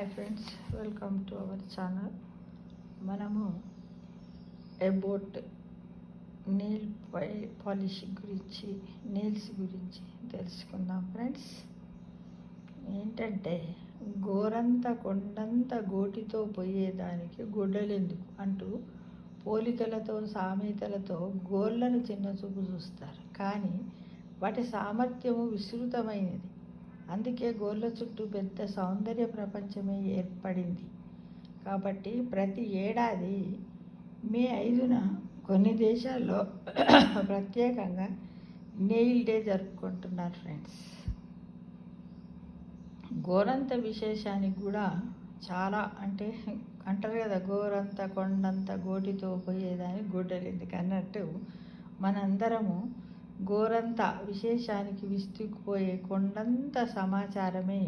Hi friends, welcome to our channel. మనము about nail polish గురించి, nails గురించి తెలుసుకుందాం ఫ్రెండ్స్. ఏంటంటే గోరంత కొండంత గోటితో పోయేదానికి గుడ్డలెందుకు అంటూ పోలికలతో సామెతలతో గోళ్ళను చిన్నచూపు చూస్తారు. కానీ వాటి సామర్థ్యము విస్తృతమైనది. అందుకే గోళ్ళ చుట్టూ పెద్ద సౌందర్య ప్రపంచమే ఏర్పడింది. కాబట్టి ప్రతి ఏడాది మే 5న కొన్ని దేశాల్లో ప్రత్యేకంగా నెయిల్ డే జరుపుకుంటున్నారు ఫ్రెండ్స్. గోరంత విశేషానికి కూడా చాలా అంటారు కదా, గోరంత కొండంత గోటితో పోయేదానికి గుడ్డలెందుకు అన్నట్టు మనందరము గోరంత విశేషానికి విస్తుకుపోయే కొండంత సమాచారమే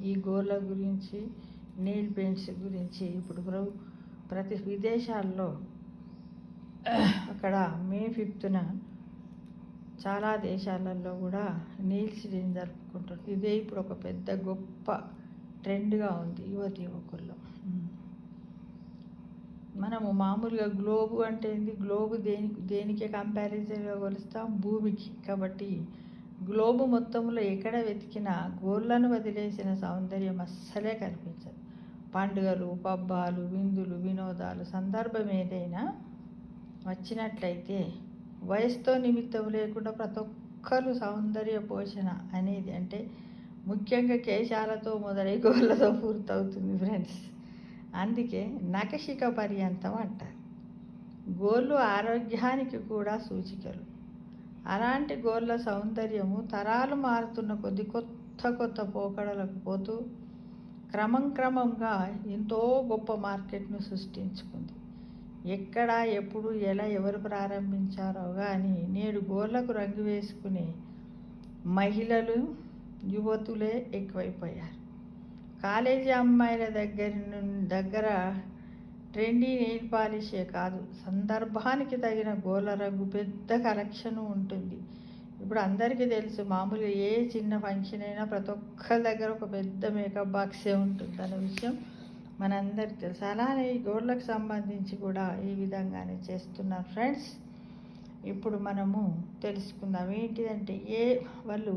ఈ గోర్ల గురించి, నెయిల్ పెయింట్స్ గురించి ఇప్పుడు ప్రతి విదేశాల్లో అక్కడ మే 5న చాలా దేశాలలో కూడా నెయిల్స్ డేని జరుపుకుంటారు. ఇదే ఇప్పుడు ఒక పెద్ద గొప్ప ట్రెండ్గా ఉంది యువకుల్లో. మనము మామూలుగా గ్లోబు అంటే ఏంది, గ్లోబు దేనికి కంపారిజన్గా కొలుస్తాం, భూమికి. కాబట్టి గ్లోబు మొత్తంలో ఎక్కడ వెతికినా గోళ్ళను వదిలేసిన సౌందర్యం అస్సలే కనిపించదు. పండుగలు, పబ్బాలు, విందులు, వినోదాలు, సందర్భం ఏదైనా వచ్చినట్లయితే వయసుతో నిమిత్తం లేకుండా ప్రతి ఒక్కరు సౌందర్య పోషణ అనేది అంటే ముఖ్యంగా కేశాలతో మొదలై గోళ్ళతో పూర్తవుతుంది ఫ్రెండ్స్. అందుకే నఖశిఖ పర్యంతం అంటారు. గోళ్ళు ఆరోగ్యానికి కూడా సూచికలు. అలాంటి గోళ్ళ సౌందర్యము తరాలు మారుతున్న కొద్ది కొత్త పోకడలకు పోతూ క్రమంగా ఎంతో గొప్ప మార్కెట్ను సృష్టించుకుంది. ఎక్కడ, ఎప్పుడు, ఎలా, ఎవరు ప్రారంభించారో కానీ నేడు గోళ్ళకు రంగు వేసుకునే మహిళలు, యువతులే ఎక్కువైపోయారు. కాలేజీ అమ్మాయిల దగ్గర ట్రెండీ నెయిల్ పాలిషే కాదు, సందర్భానికి తగిన గోళ్ళ రంగు పెద్ద కలెక్షన్ ఉంటుంది. ఇప్పుడు అందరికీ తెలుసు, మామూలుగా ఏ చిన్న ఫంక్షన్ అయినా ప్రతి ఒక్కరి దగ్గర ఒక పెద్ద మేకప్ బాక్సే ఉంటుంది అనే విషయం మనందరికీ తెలుసు. అలానే ఈ గోళ్ళకు సంబంధించి కూడా ఈ విధంగానే చేస్తున్నారు ఫ్రెండ్స్. ఇప్పుడు మనము తెలుసుకుందాం ఏంటిదంటే వాళ్ళు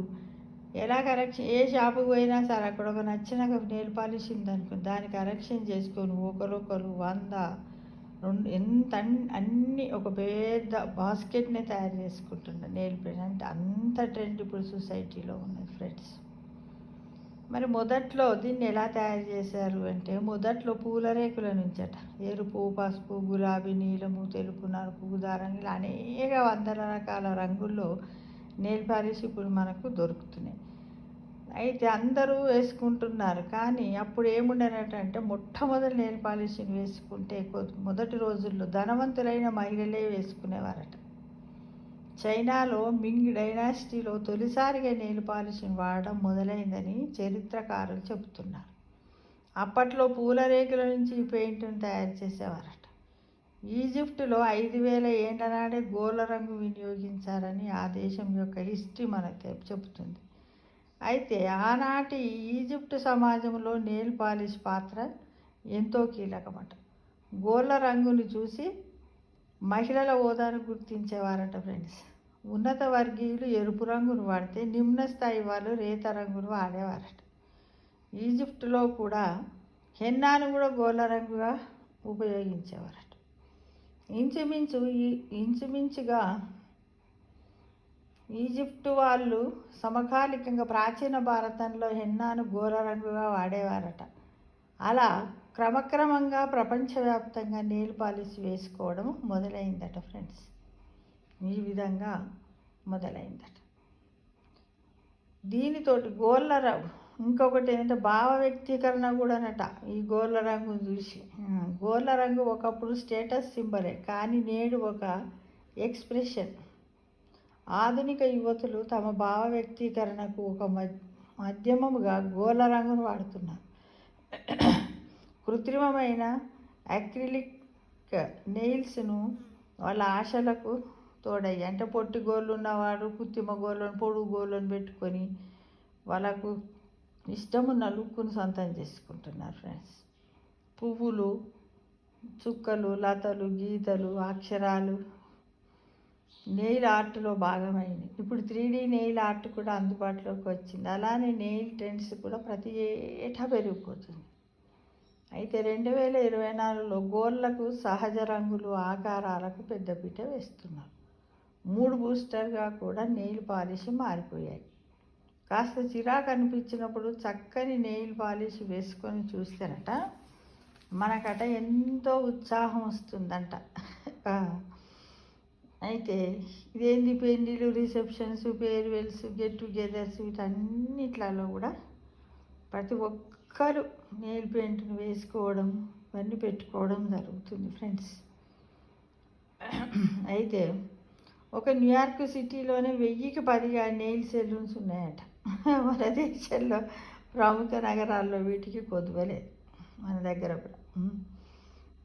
ఎలా కరెక్షన్, ఏ షాపుకి పోయినా సరే అక్కడ ఒక నచ్చిన నెయిల్ పాలిష్ ఉందనుకో, దాన్ని కరెక్షన్ చేసుకొని ఒకరు 100, 200 ఎంత అన్నీ ఒక పెద్ద బాస్కెట్నే తయారు చేసుకుంటున్నారు నెయిల్ పెయింట్. అంటే అంత ట్రెండ్ ఇప్పుడు సొసైటీలో ఉన్నది ఫ్రెండ్స్. మరి మొదట్లో దీన్ని ఎలా తయారు చేశారు అంటే, మొదట్లో పూల రేకుల నుంచట ఎరుపు, పసుపు, గులాబీ, నీలము, తెలుపు, నలుపు, ఊదారంగు ఇలా అనేక వందల రకాల రంగుల్లో నెయిల్ పాలిష్ ఇప్పుడు మనకు దొరుకుతున్నాయి. అయితే అందరూ వేసుకుంటున్నారు. కానీ అప్పుడు ఏముండనటంటే మొట్టమొదటి నెయిల్ పాలిష్ని వేసుకుంటే మొదటి రోజుల్లో ధనవంతులైన మహిళలే వేసుకునేవారట. చైనాలో మింగ్ డైనాసిటీలో తొలిసారిగా నెయిల్ పాలిష్ని వాడడం మొదలైందని చరిత్రకారులు చెబుతున్నారు. అప్పట్లో పూల రేకుల నుంచి ఈ పెయింట్ను తయారు చేసేవారట. ఈజిప్టులో 5000 ఏళ్ల నాడే గోళ్ళ రంగు వినియోగించారని ఆ దేశం యొక్క హిస్టరీ మనకు చెబుతుంది. అయితే ఆనాటి ఈజిప్టు సమాజంలో నెయిల్ పాలిష్ పాత్ర ఎంతో కీలకమట. గోళ్ళ రంగుని చూసి మహిళల హోదాను గుర్తించేవారట ఫ్రెండ్స్. ఉన్నత వర్గీయులు ఎరుపు రంగును వాడితే నిమ్న స్థాయి వాళ్ళు రేత రంగును వాడేవారట. ఈజిప్టులో కూడా హెన్నాను కూడా గోళ్ళ రంగుగా ఉపయోగించేవారట. ఇంచుమించుగా ఈజిప్టు వాళ్ళు సమకాలికంగా ప్రాచీన భారతంలో హెన్నాను గోళ్ళ రంగుగా వాడేవారట. అలా క్రమక్రమంగా ప్రపంచవ్యాప్తంగా నెయిల్ పాలిష్ వేసుకోవడం మొదలైందట ఫ్రెండ్స్. ఈ విధంగా మొదలైందట. దీనితోటి గోళ్ళ రంగు ఇంకొకటి ఏంటంటే భావ వ్యక్తీకరణ కూడానట. ఈ గోళ్ళ రంగును చూసి గోళ్ళ రంగు ఒకప్పుడు స్టేటస్ సింబలే, కానీ నేడు ఒక ఎక్స్ప్రెషన్. ఆధునిక యువతులు తమ భావ వ్యక్తీకరణకు ఒక మాధ్యమముగా గోళ్ళ రంగును వాడుతున్నారు. కృత్రిమమైన అక్రిలిక్ నెయిల్స్ను వాళ్ళ ఆశలకు తోడయ్యి, అంటే పొట్టి గోళ్ళు ఉన్నవాడు కృత్రిమ గోళ్ళను, పొడుగు గోళ్ళను పెట్టుకొని వాళ్ళకు ఇష్టమున్న లుక్కును సొంతం చేసుకుంటున్నారు ఫ్రెండ్స్. పువ్వులు, చుక్కలు, లతలు, గీతలు, అక్షరాలు నెయిల్ ఆర్ట్లో భాగమైంది. ఇప్పుడు 3D నెయిల్ ఆర్ట్ కూడా అందుబాటులోకి వచ్చింది. అలానే నెయిల్ ట్రెండ్స్ కూడా ప్రతి ఏటా పెరిగిపోతుంది. అయితే 2024లో గోళ్ళకు సహజ రంగులు, ఆకారాలకు పెద్దపీట వేస్తున్నారు. మూడ్ బూస్టర్గా కూడా నెయిల్ పాలిష్ మారిపోయాయి. కాస్త చిరాకు అనిపించినప్పుడు చక్కని నెయిల్ పాలిష్ వేసుకొని చూస్తేనట మనకట ఎంతో ఉత్సాహం వస్తుందంట. అయితే ఇదేంది, పెళ్ళిళ్ళు, రిసెప్షన్స్, ఫేర్వెల్స్, గెట్ టుగెదర్స్ వీటన్నిట్లలో కూడా ప్రతి ఒక్కరు నెయిల్ పెయింట్ని వేసుకోవడం ఇవన్నీ పెట్టుకోవడం జరుగుతుంది ఫ్రెండ్స్. అయితే ఒక న్యూయార్క్ సిటీలోనే 1000కి పైగా నెయిల్ సెలూన్స్ ఉన్నాయట. మన దేశంలో ప్రముఖ నగరాల్లో వీటికి కొదువలేదు, మన దగ్గర కూడా.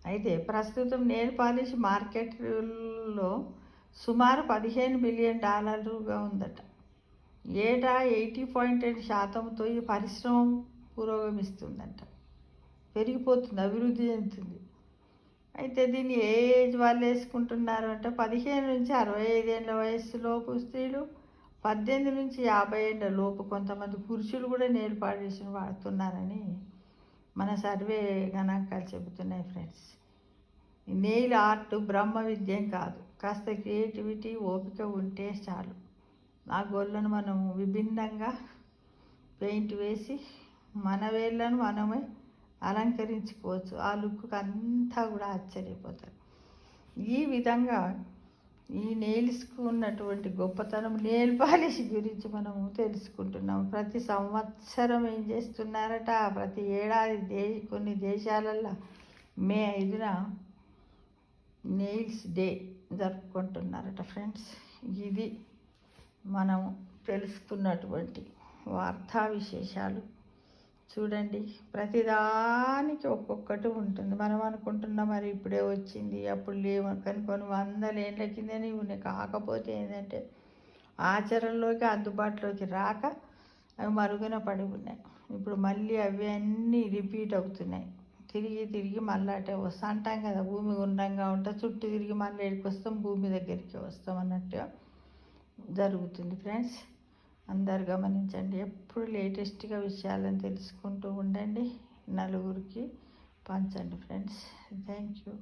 అయితే ప్రస్తుతం నెయిల్ పాలిష్ మార్కెట్లో సుమారు $15 బిలియన్ ఉందట. ఏటా 80.8%తో ఈ పరిశ్రమ పురోగమిస్తుందంట, పెరిగిపోతుంది, అభివృద్ధి చెందుతుంది. అయితే దీన్ని ఏ ఏజ్ వాళ్ళు వేసుకుంటున్నారు అంటే 15 నుంచి 65 ఏళ్ళ వయస్సులోపు స్త్రీలు, 18 నుంచి 50 ఏళ్ళ లోపు కొంతమంది పురుషులు కూడా నెయిల్ పాలిష్ని వాడుతున్నారని మన సర్వే గణాంకాలు చెబుతున్నాయి ఫ్రెండ్స్. నెయిల్ ఆర్ట్ బ్రహ్మ విద్యం కాదు, కాస్త క్రియేటివిటీ, ఓపిక ఉంటే చాలు. ఆ గోళ్ళను మనం విభిన్నంగా పెయింట్ వేసి మన వేళ్ళను మనమే అలంకరించుకోవచ్చు. ఆ లుక్కి అంతా కూడా ఆశ్చర్యపోతారు. ఈ విధంగా ఈ నెయిల్స్కు ఉన్నటువంటి గొప్పతనం, నెయిల్ పాలిష్ గురించి మనము తెలుసుకుంటున్నాము. ప్రతి సంవత్సరం ఏం చేస్తున్నారట, ప్రతి ఏడాది కొన్ని దేశాలల్లో మే 5న నెయిల్స్ డే జరుపుకుంటున్నారట ఫ్రెండ్స్. ఇది మనం తెలుసుకున్నటువంటి వార్తా విశేషాలు. చూడండి, ప్రతిదానికి ఒక్కొక్కటి ఉంటుంది. మనం అనుకుంటున్నాం మరి ఇప్పుడే వచ్చింది, అప్పుడు లేవు, కానీ కొన్ని 100 ఏళ్ళ కిందనే ఉన్నాయి. కాకపోతే ఏంటంటే ఆచరణలోకి అందుబాటులోకి రాక అవి మరుగున పడి ఉన్నాయి. ఇప్పుడు మళ్ళీ అవి అన్నీ రిపీట్ అవుతున్నాయి. తిరిగి మళ్ళీ అటే వస్తాం అంటాం కదా, భూమి గుండ్రంగా ఉంటే చుట్టూ తిరిగి మళ్ళీ ఎక్కడికి వస్తాం, భూమి దగ్గరికి వస్తాం అన్నట్టుగా జరుగుతుంది ఫ్రెండ్స్. అందరు గమనించండి. ఎప్పుడు లేటెస్ట్గా విషయాలను తెలుసుకుంటూ ఉండండి, నలుగురికి పంచండి ఫ్రెండ్స్. Thank you.